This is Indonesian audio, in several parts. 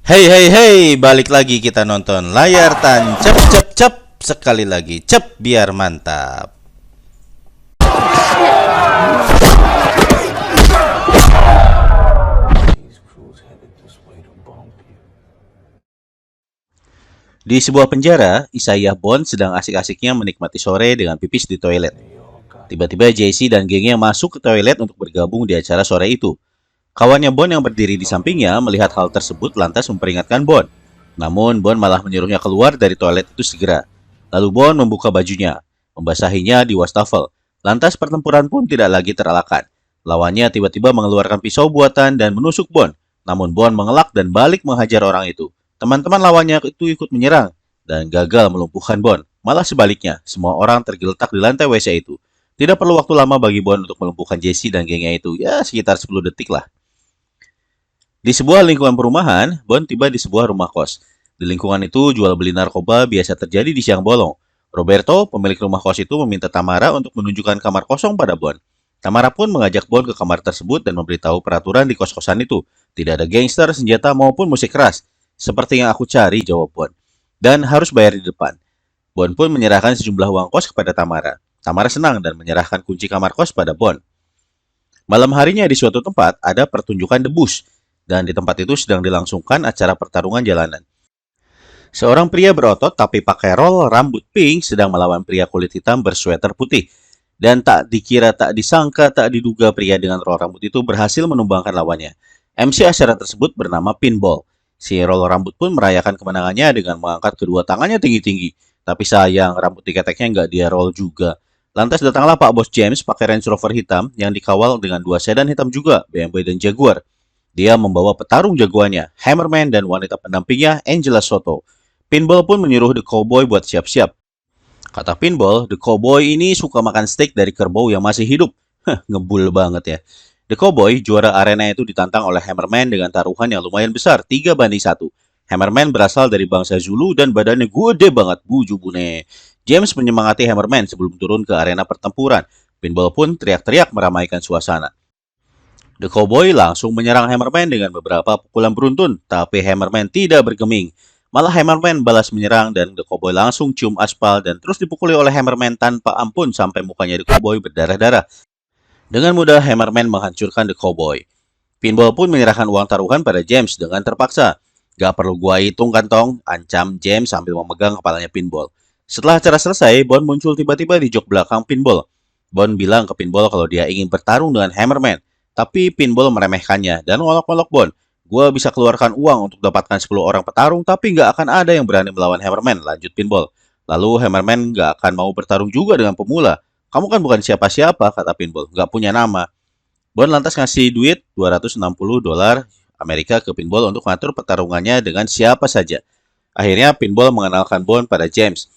Hey hey hey, balik lagi kita nonton layar tancap cep cep sekali lagi cep biar mantap. Di sebuah penjara, Isaiah Bond sedang asik-asiknya menikmati sore dengan pipis di toilet. Tiba-tiba Jesse dan gengnya masuk ke toilet untuk bergabung di acara sore itu. Kawannya Bond yang berdiri di sampingnya melihat hal tersebut lantas memperingatkan Bond. Namun Bond malah menyuruhnya keluar dari toilet itu segera. Lalu Bond membuka bajunya, membasahinya di wastafel. Lantas pertempuran pun tidak lagi terelakkan. Lawannya tiba-tiba mengeluarkan pisau buatan dan menusuk Bond. Namun Bond mengelak dan balik menghajar orang itu. Teman-teman lawannya itu ikut menyerang dan gagal melumpuhkan Bond. Malah sebaliknya, semua orang tergeletak di lantai WC itu. Tidak perlu waktu lama bagi Bond untuk melumpuhkan Jesse dan gengnya itu. Ya, sekitar 10 detik lah. Di sebuah lingkungan perumahan, Bond tiba di sebuah rumah kos. Di lingkungan itu, jual beli narkoba biasa terjadi di siang bolong. Roberto, pemilik rumah kos itu meminta Tamara untuk menunjukkan kamar kosong pada Bond. Tamara pun mengajak Bond ke kamar tersebut dan memberitahu peraturan di kos-kosan itu. Tidak ada gangster, senjata, maupun musik keras. Seperti yang aku cari, jawab Bond. Dan harus bayar di depan. Bond pun menyerahkan sejumlah uang kos kepada Tamara. Tamara senang dan menyerahkan kunci kamar kos pada Bond. Malam harinya di suatu tempat ada pertunjukan debus. Dan di tempat itu sedang dilangsungkan acara pertarungan jalanan. Seorang pria berotot tapi pakai roll rambut pink sedang melawan pria kulit hitam bersweater putih. Dan tak dikira, tak disangka, tak diduga pria dengan roll rambut itu berhasil menumbangkan lawannya. MC acara tersebut bernama Pinball. Si roll rambut pun merayakan kemenangannya dengan mengangkat kedua tangannya tinggi-tinggi. Tapi sayang, rambut diketeknya nggak dia roll juga. Lantas datanglah Pak Bos James pakai Range Rover hitam yang dikawal dengan dua sedan hitam juga, BMW dan Jaguar. Dia membawa petarung jagoannya, Hammerman dan wanita pendampingnya, Angela Soto. Pinball pun menyuruh The Cowboy buat siap-siap. Kata Pinball, The Cowboy ini suka makan steak dari kerbau yang masih hidup. Ngebul banget ya. The Cowboy, juara arena itu ditantang oleh Hammerman dengan taruhan yang lumayan besar, 3-1. Hammerman berasal dari bangsa Zulu dan badannya gede banget, bujubune. James menyemangati Hammerman sebelum turun ke arena pertempuran. Pinball pun teriak-teriak meramaikan suasana. The Cowboy langsung menyerang Hammerman dengan beberapa pukulan beruntun, tapi Hammerman tidak bergeming. Malah Hammerman balas menyerang dan The Cowboy langsung cium aspal dan terus dipukuli oleh Hammerman tanpa ampun sampai mukanya The Cowboy berdarah-darah. Dengan mudah Hammerman menghancurkan The Cowboy. Pinball pun menyerahkan uang taruhan pada James dengan terpaksa. Gak perlu gua hitung kantong, ancam James sambil memegang kepalanya Pinball. Setelah acara selesai, Bond muncul tiba-tiba di jok belakang Pinball. Bond bilang ke Pinball kalau dia ingin bertarung dengan Hammerman. Tapi Pinball meremehkannya dan ngolok-ngolok Bond. Gua bisa keluarkan uang untuk dapatkan 10 orang petarung, tapi nggak akan ada yang berani melawan Hammerman, lanjut Pinball. Lalu Hammerman nggak akan mau bertarung juga dengan pemula. Kamu kan bukan siapa-siapa, kata Pinball, nggak punya nama. Bond lantas ngasih duit 260 dolar Amerika ke Pinball untuk mengatur pertarungannya dengan siapa saja. Akhirnya Pinball mengenalkan Bond pada James.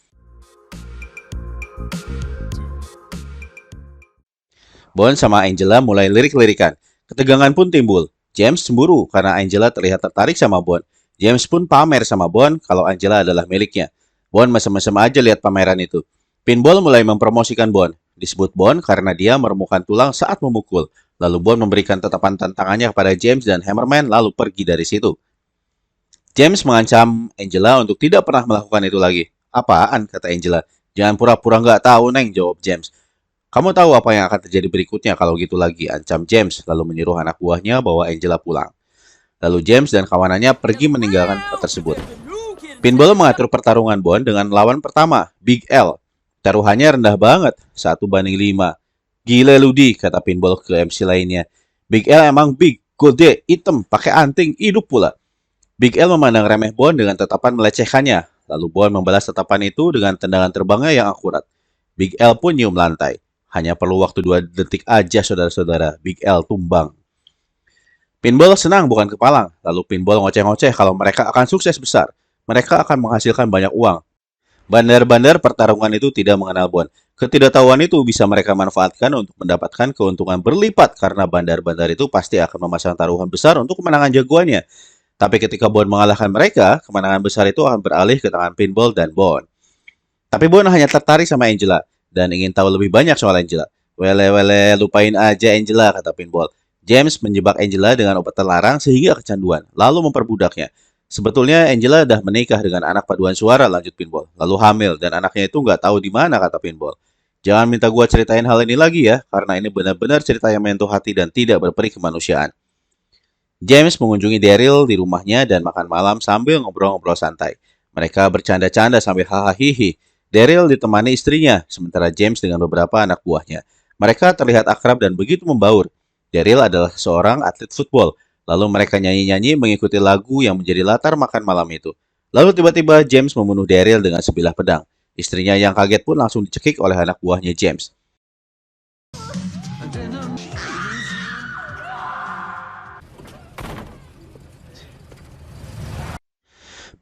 Bond sama Angela mulai lirik-lirikan. Ketegangan pun timbul. James cemburu karena Angela terlihat tertarik sama Bond. James pun pamer sama Bond kalau Angela adalah miliknya. Bond mesem-mesem aja lihat pameran itu. Pinball mulai mempromosikan Bond. Disebut Bond karena dia meremukan tulang saat memukul. Lalu Bond memberikan tatapan tantangannya kepada James dan Hammerman lalu pergi dari situ. James mengancam Angela untuk tidak pernah melakukan itu lagi. Apaan, kata Angela. Jangan pura-pura nggak tahu, Neng, jawab James. Kamu tahu apa yang akan terjadi berikutnya kalau gitu lagi, ancam James, lalu menyuruh anak buahnya bawa Angela pulang. Lalu James dan kawanannya pergi meninggalkan tempat tersebut. Pinball mengatur pertarungan Bond dengan lawan pertama, Big L. Taruhannya rendah banget, 1-5. Gile Ludi, kata Pinball ke MC lainnya. Big L emang big, gede, hitam, pakai anting, hidup pula. Big L memandang remeh Bond dengan tatapan melecehkannya. Lalu Bond membalas tatapan itu dengan tendangan terbangnya yang akurat. Big L pun nyium lantai. Hanya perlu waktu 2 detik aja, saudara-saudara. Big L tumbang. Pinball senang bukan kepalang. Lalu Pinball ngoceh-ngoceh kalau mereka akan sukses besar. Mereka akan menghasilkan banyak uang. Bandar-bandar pertarungan itu tidak mengenal Bond. Ketidaktahuan itu bisa mereka manfaatkan untuk mendapatkan keuntungan berlipat karena bandar-bandar itu pasti akan memasang taruhan besar untuk kemenangan jagoannya. Tapi ketika Bond mengalahkan mereka, kemenangan besar itu akan beralih ke tangan Pinball dan Bond. Tapi Bond hanya tertarik sama Angela dan ingin tahu lebih banyak soal Angela. Wele, lupain aja Angela, kata Pinball. James menjebak Angela dengan obat terlarang sehingga kecanduan, lalu memperbudaknya. Sebetulnya Angela udah menikah dengan anak paduan suara, lanjut Pinball. Lalu hamil, dan anaknya itu nggak tahu di mana, kata Pinball. Jangan minta gua ceritain hal ini lagi ya, karena ini benar-benar cerita yang menyentuh hati dan tidak berperi kemanusiaan. James mengunjungi Daryl di rumahnya dan makan malam sambil ngobrol-ngobrol santai. Mereka bercanda-canda sambil hahaha. Daryl ditemani istrinya, sementara James dengan beberapa anak buahnya. Mereka terlihat akrab dan begitu membaur. Daryl adalah seorang atlet football. Lalu mereka nyanyi-nyanyi mengikuti lagu yang menjadi latar makan malam itu. Lalu tiba-tiba James membunuh Daryl dengan sebilah pedang. Istrinya yang kaget pun langsung dicekik oleh anak buahnya James.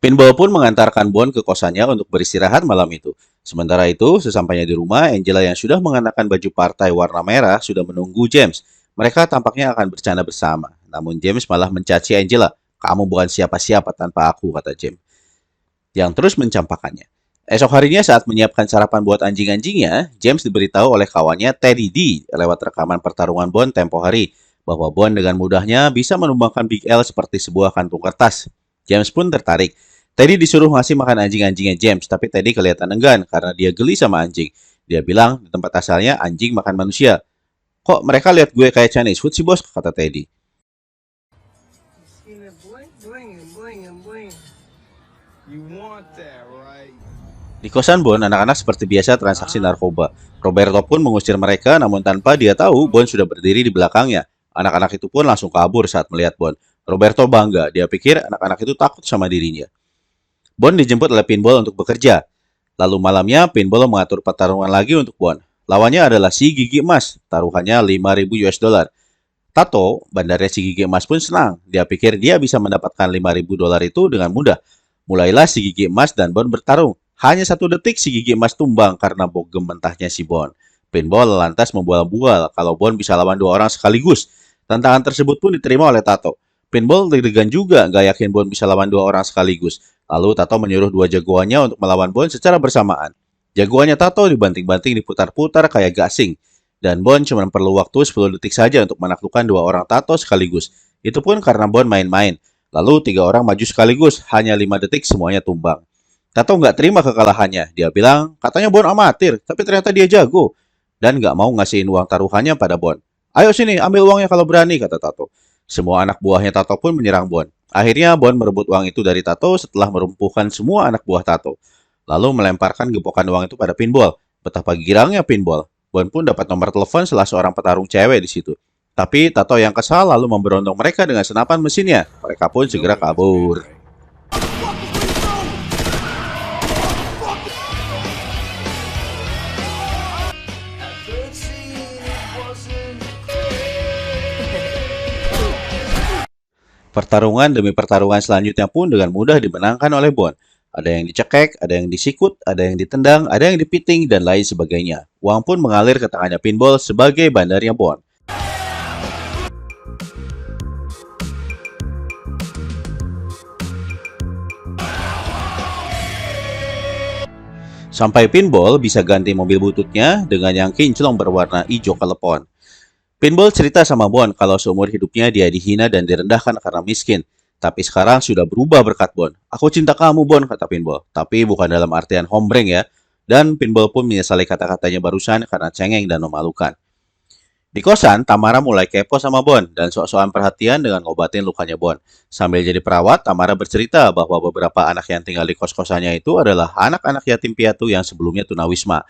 Pinball pun mengantarkan Bond ke kosannya untuk beristirahat malam itu. Sementara itu, sesampainya di rumah, Angela yang sudah mengenakan baju partai warna merah sudah menunggu James. Mereka tampaknya akan bercanda bersama. Namun James malah mencaci Angela. Kamu bukan siapa-siapa tanpa aku, kata James, yang terus mencampakannya. Esok harinya saat menyiapkan sarapan buat anjing-anjingnya, James diberitahu oleh kawannya Teddy D lewat rekaman pertarungan Bond tempo hari bahwa Bond dengan mudahnya bisa menumbangkan Big L seperti sebuah kantung kertas. James pun tertarik. Teddy disuruh ngasih makan anjing-anjingnya James, tapi Teddy kelihatan enggan karena dia geli sama anjing. Dia bilang di tempat asalnya anjing makan manusia. Kok mereka lihat gue kayak Chinese food sih bos, kata Teddy. Di kosan Bond, anak-anak seperti biasa transaksi narkoba. Roberto pun mengusir mereka, namun tanpa dia tahu Bond sudah berdiri di belakangnya. Anak-anak itu pun langsung kabur saat melihat Bond. Roberto bangga, dia pikir anak-anak itu takut sama dirinya. Bond dijemput oleh Pinball untuk bekerja. Lalu malamnya, Pinball mengatur pertarungan lagi untuk Bond. Lawannya adalah si Gigi Emas, taruhannya 5.000 US dollar. Tato, bandarnya si Gigi Emas pun senang. Dia pikir dia bisa mendapatkan 5.000 dolar itu dengan mudah. Mulailah si Gigi Emas dan Bond bertarung. Hanya 1 detik si Gigi Emas tumbang karena bogem mentahnya si Bond. Pinball lantas membual-bual kalau Bond bisa lawan 2 orang sekaligus. Tantangan tersebut pun diterima oleh Tato. Pinball deg-degan juga nggak yakin Bond bisa lawan 2 orang sekaligus. Lalu Tato menyuruh 2 jagoannya untuk melawan Bond secara bersamaan. Jagoannya Tato dibanting-banting diputar-putar kayak gasing. Dan Bond cuma perlu waktu 10 detik saja untuk menaklukkan 2 orang Tato sekaligus. Itu pun karena Bond main-main. Lalu 3 orang maju sekaligus, hanya 5 detik semuanya tumbang. Tato nggak terima kekalahannya. Dia bilang, katanya Bond amatir, tapi ternyata dia jago. Dan nggak mau ngasihin uang taruhannya pada Bond. Ayo sini, ambil uangnya kalau berani, kata Tato. Semua anak buahnya Tato pun menyerang Bond. Akhirnya Bond merebut uang itu dari Tato setelah merumpuhkan semua anak buah Tato. Lalu melemparkan gepokan uang itu pada Pinball. Betapa girangnya Pinball. Bond pun dapat nomor telepon salah seorang petarung cewek di situ. Tapi Tato yang kesal lalu memberondong mereka dengan senapan mesinnya. Mereka pun segera kabur. Pertarungan demi pertarungan selanjutnya pun dengan mudah dimenangkan oleh Bond. Ada yang dicekek, ada yang disikut, ada yang ditendang, ada yang dipiting, dan lain sebagainya. Uang pun mengalir ke tangannya Pinball sebagai bandarnya Bond. Sampai Pinball bisa ganti mobil bututnya dengan yang kinclong berwarna hijau kelepon. Pinball cerita sama Bond kalau seumur hidupnya dia dihina dan direndahkan karena miskin. Tapi sekarang sudah berubah berkat Bond. Aku cinta kamu Bond, kata Pinball. Tapi bukan dalam artian hombreng ya. Dan Pinball pun menyesali kata-katanya barusan karena cengeng dan memalukan. Di kosan, Tamara mulai kepo sama Bond dan sok-sokan perhatian dengan ngobatin lukanya Bond. Sambil jadi perawat, Tamara bercerita bahwa beberapa anak yang tinggal di kos-kosannya itu adalah anak-anak yatim piatu yang sebelumnya tunawisma.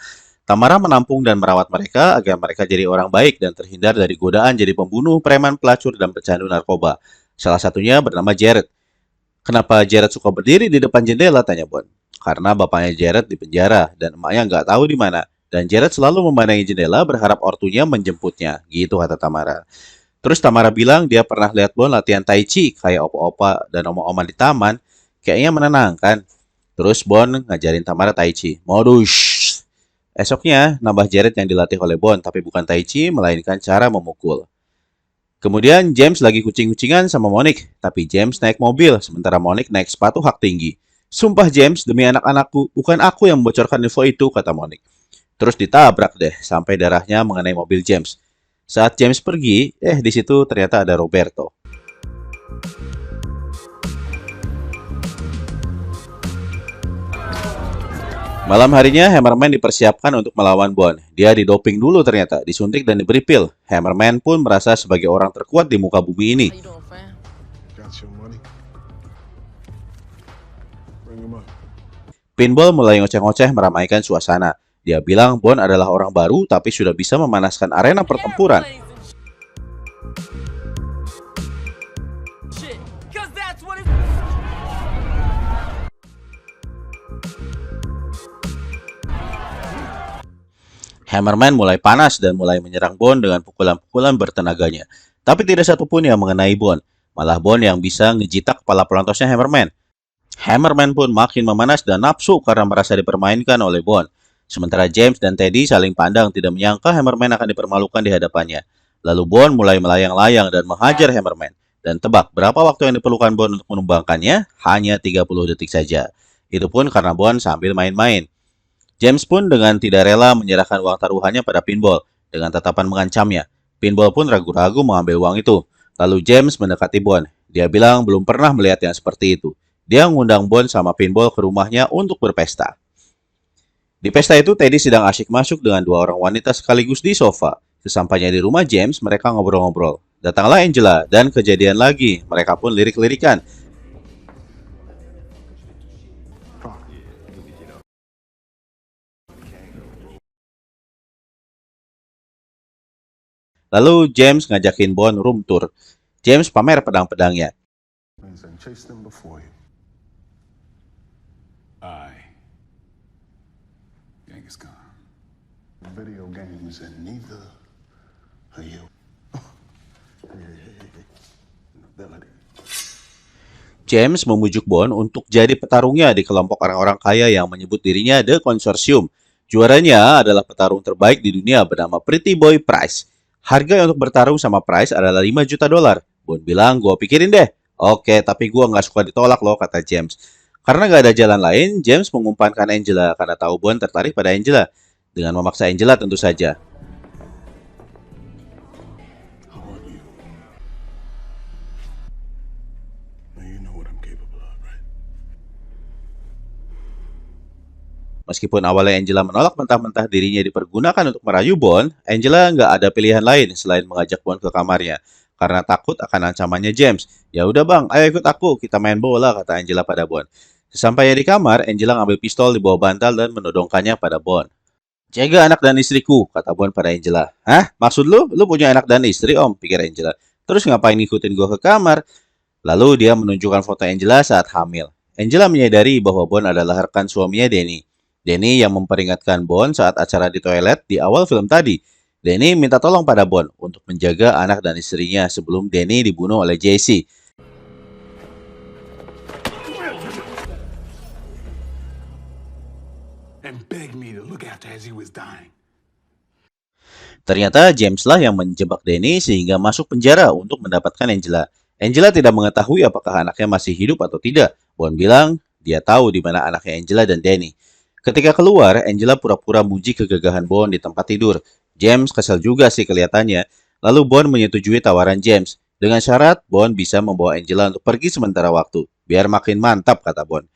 Tamara menampung dan merawat mereka agar mereka jadi orang baik dan terhindar dari godaan jadi pembunuh, preman, pelacur, dan pecandu narkoba. Salah satunya bernama Jared. Kenapa Jared suka berdiri di depan jendela, tanya Bond. Karena bapaknya Jared di penjara dan emaknya nggak tahu di mana. Dan Jared selalu memandangi jendela berharap ortunya menjemputnya, gitu kata Tamara. Terus Tamara bilang dia pernah lihat Bond latihan tai chi kayak opa-opa dan oma-oma di taman. Kayaknya menenangkan. Terus Bond ngajarin Tamara tai chi. Modus. Esoknya, nambah Jared yang dilatih oleh Bond, tapi bukan tai chi, melainkan cara memukul. Kemudian James lagi kucing-kucingan sama Monique, tapi James naik mobil, sementara Monique naik sepatu hak tinggi. Sumpah James, demi anak-anakku, bukan aku yang membocorkan info itu, kata Monique. Terus ditabrak deh, sampai darahnya mengenai mobil James. Saat James pergi, di situ ternyata ada Roberto. Malam harinya, Hammerman dipersiapkan untuk melawan Bond. Dia didoping dulu ternyata, disuntik dan diberi pil. Hammerman pun merasa sebagai orang terkuat di muka bumi ini. Pinball mulai ngoceh-ngoceh meramaikan suasana. Dia bilang Bond adalah orang baru tapi sudah bisa memanaskan arena pertempuran. Hammerman mulai panas dan mulai menyerang Bond dengan pukulan-pukulan bertenaganya. Tapi tidak satupun yang mengenai Bond. Malah Bond yang bisa ngejitak kepala pelontosnya Hammerman. Hammerman pun makin memanas dan nafsu karena merasa dipermainkan oleh Bond. Sementara James dan Teddy saling pandang tidak menyangka Hammerman akan dipermalukan di hadapannya. Lalu Bond mulai melayang-layang dan menghajar Hammerman. Dan tebak berapa waktu yang diperlukan Bond untuk menumbangkannya? Hanya 30 detik saja. Itu pun karena Bond sambil main-main. James pun dengan tidak rela menyerahkan uang taruhannya pada Pinball dengan tatapan mengancamnya. Pinball pun ragu-ragu mengambil uang itu. Lalu James mendekati Bond. Dia bilang belum pernah melihat yang seperti itu. Dia mengundang Bond sama Pinball ke rumahnya untuk berpesta. Di pesta itu, Teddy sedang asyik masuk dengan dua orang wanita sekaligus di sofa. Sesampainya di rumah James, mereka ngobrol-ngobrol. Datanglah Angela, dan kejadian lagi. Mereka pun lirik-lirikan. Lalu James ngajakin Bond room tour. James pamer pedang-pedangnya. James memujuk Bond untuk jadi petarungnya di kelompok orang-orang kaya yang menyebut dirinya The Consortium. Juaranya adalah petarung terbaik di dunia bernama Pretty Boy Price. Harga untuk bertarung sama Price adalah 5 juta dolar. Bond bilang, gua pikirin deh. Oke, tapi gua nggak suka ditolak loh, kata James. Karena nggak ada jalan lain, James mengumpankan Angela karena tahu Bond tertarik pada Angela. Dengan memaksa Angela tentu saja. Meskipun awalnya Angela menolak mentah-mentah dirinya dipergunakan untuk merayu Bond, Angela nggak ada pilihan lain selain mengajak Bond ke kamarnya. Karena takut akan ancamannya James. Ya udah bang, ayo ikut aku, kita main bola, kata Angela pada Bond. Sesampainya di kamar, Angela ngambil pistol di bawah bantal dan menodongkannya pada Bond. Jaga anak dan istriku, kata Bond pada Angela. Hah? Maksud lu? Lu punya anak dan istri, om? Pikir Angela. Terus ngapain ngikutin gua ke kamar? Lalu dia menunjukkan foto Angela saat hamil. Angela menyadari bahwa Bond adalah rekan suaminya Danny. Danny yang memperingatkan Bond saat acara di toilet di awal film tadi. Danny minta tolong pada Bond untuk menjaga anak dan istrinya sebelum Danny dibunuh oleh Jesse. Ternyata James lah yang menjebak Danny sehingga masuk penjara untuk mendapatkan Angela. Angela tidak mengetahui apakah anaknya masih hidup atau tidak. Bond bilang dia tahu di mana anaknya Angela dan Danny. Ketika keluar, Angela pura-pura muji kegagahan Bond di tempat tidur. James kesal juga sih kelihatannya. Lalu Bond menyetujui tawaran James. Dengan syarat, Bond bisa membawa Angela untuk pergi sementara waktu. Biar makin mantap, kata Bond.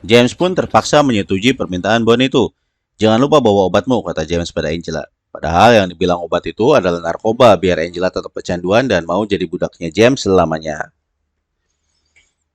James pun terpaksa menyetujui permintaan Bond itu. Jangan lupa bawa obatmu, kata James pada Angela. Padahal yang dibilang obat itu adalah narkoba biar Angela tetap kecanduan dan mau jadi budaknya James selamanya.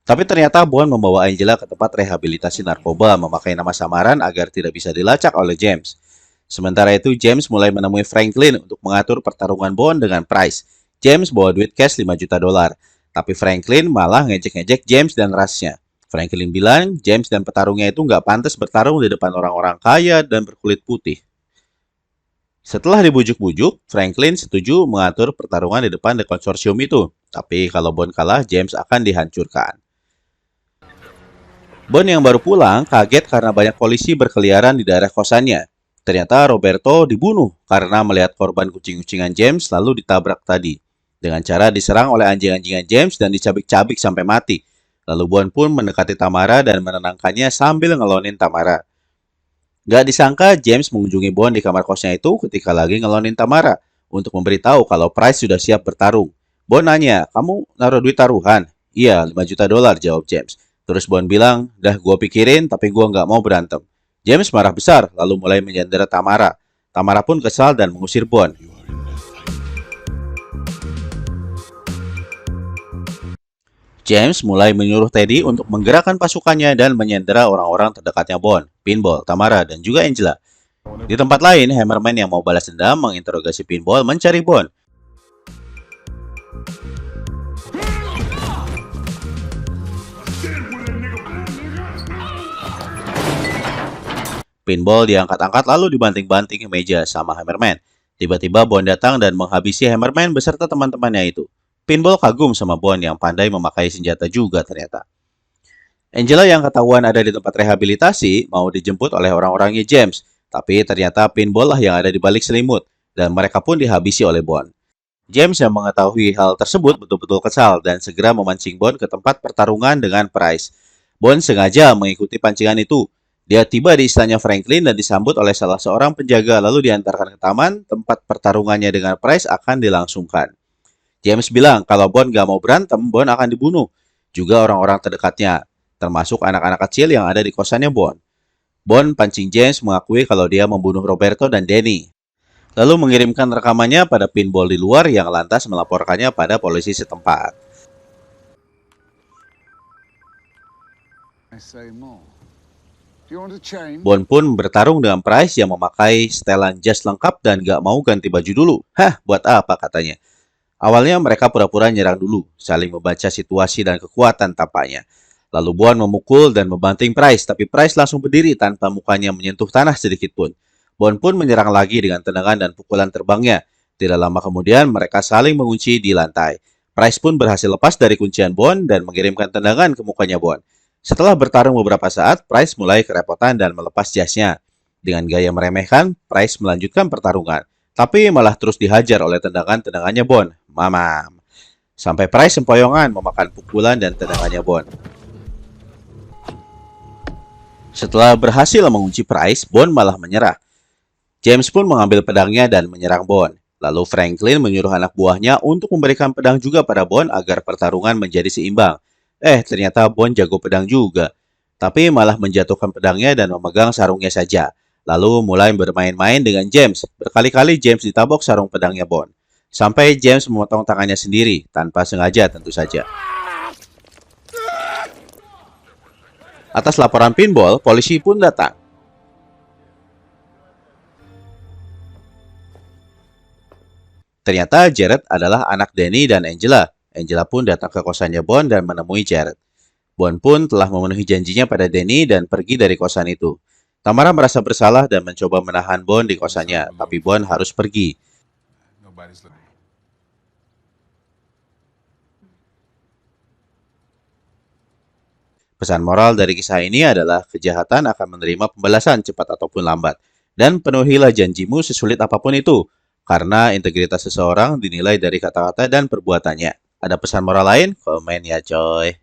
Tapi ternyata Bond membawa Angela ke tempat rehabilitasi narkoba memakai nama samaran agar tidak bisa dilacak oleh James. Sementara itu James mulai menemui Franklin untuk mengatur pertarungan Bond dengan Price. James bawa duit cash 5 juta dolar. Tapi Franklin malah ngejek-ngejek James dan rasnya. Franklin bilang James dan petarungnya itu nggak pantas bertarung di depan orang-orang kaya dan berkulit putih. Setelah dibujuk-bujuk, Franklin setuju mengatur pertarungan di depan The Consortium itu. Tapi kalau Bond kalah, James akan dihancurkan. Bond yang baru pulang kaget karena banyak polisi berkeliaran di daerah kosannya. Ternyata Roberto dibunuh karena melihat korban kucing-kucingan James lalu ditabrak tadi. Dengan cara diserang oleh anjing-anjingan James dan dicabik-cabik sampai mati. Lalu Bond pun mendekati Tamara dan menenangkannya sambil ngelonin Tamara. Gak disangka James mengunjungi Bond di kamar kosnya itu ketika lagi ngelonin Tamara untuk memberitahu kalau Price sudah siap bertarung. Bond nanya, kamu naruh duit taruhan? Iya, 5 juta dolar, jawab James. Terus Bond bilang, dah gue pikirin tapi gue nggak mau berantem. James marah besar, lalu mulai menyandera Tamara. Tamara pun kesal dan mengusir Bond. James mulai menyuruh Teddy untuk menggerakkan pasukannya dan menyandera orang-orang terdekatnya Bond, Pinball, Tamara, dan juga Angela. Di tempat lain, Hammerman yang mau balas dendam menginterogasi Pinball mencari Bond. Pinball diangkat-angkat lalu dibanting-banting ke meja sama Hammerman. Tiba-tiba Bond datang dan menghabisi Hammerman beserta teman-temannya itu. Pinball kagum sama Bond yang pandai memakai senjata juga ternyata. Angela yang ketahuan ada di tempat rehabilitasi mau dijemput oleh orang-orangnya James. Tapi ternyata Pinball lah yang ada di balik selimut. Dan mereka pun dihabisi oleh Bond. James yang mengetahui hal tersebut betul-betul kesal dan segera memancing Bond ke tempat pertarungan dengan Price. Bond sengaja mengikuti pancingan itu. Dia tiba di istana Franklin dan disambut oleh salah seorang penjaga lalu diantarkan ke taman tempat pertarungannya dengan Price akan dilangsungkan. James bilang kalau Bond gak mau berantem, Bond akan dibunuh. Juga orang-orang terdekatnya, termasuk anak-anak kecil yang ada di kosannya Bond. Bond pancing James mengakui kalau dia membunuh Roberto dan Danny. Lalu mengirimkan rekamannya pada Pinball di luar yang lantas melaporkannya pada polisi setempat. Bond pun bertarung dengan Price yang memakai setelan jas lengkap dan gak mau ganti baju dulu. Hah, buat apa katanya. Awalnya mereka pura-pura nyerang dulu, saling membaca situasi dan kekuatan tampaknya. Lalu Bond memukul dan membanting Price, tapi Price langsung berdiri tanpa mukanya menyentuh tanah sedikit pun. Bond pun menyerang lagi dengan tendangan dan pukulan terbangnya. Tidak lama kemudian mereka saling mengunci di lantai. Price pun berhasil lepas dari kuncian Bond dan mengirimkan tendangan ke mukanya Bond. Setelah bertarung beberapa saat, Price mulai kerepotan dan melepas jasnya. Dengan gaya meremehkan, Price melanjutkan pertarungan. Tapi malah terus dihajar oleh tendangan-tendangannya Bond. Mamam. Sampai Price sempoyongan memakan pukulan dan tendangannya Bond. Setelah berhasil mengunci Price, Bond malah menyerah. James pun mengambil pedangnya dan menyerang Bond. Lalu Franklin menyuruh anak buahnya untuk memberikan pedang juga pada Bond agar pertarungan menjadi seimbang. Ternyata Bond jago pedang juga. Tapi malah menjatuhkan pedangnya dan memegang sarungnya saja. Lalu mulai bermain-main dengan James. Berkali-kali James ditabok sarung pedangnya Bond. Sampai James memotong tangannya sendiri, tanpa sengaja tentu saja. Atas laporan Pinball, polisi pun datang. Ternyata Jared adalah anak Danny dan Angela. Angela pun datang ke kosannya Bond dan menemui Jared. Bond pun telah memenuhi janjinya pada Danny dan pergi dari kosan itu. Tamara merasa bersalah dan mencoba menahan Bond di kosannya, tapi Bond harus pergi. Pesan moral dari kisah ini adalah kejahatan akan menerima pembalasan cepat ataupun lambat. Dan penuhilah janjimu sesulit apapun itu, karena integritas seseorang dinilai dari kata-kata dan perbuatannya. Ada pesan moral lain? Komen ya coy.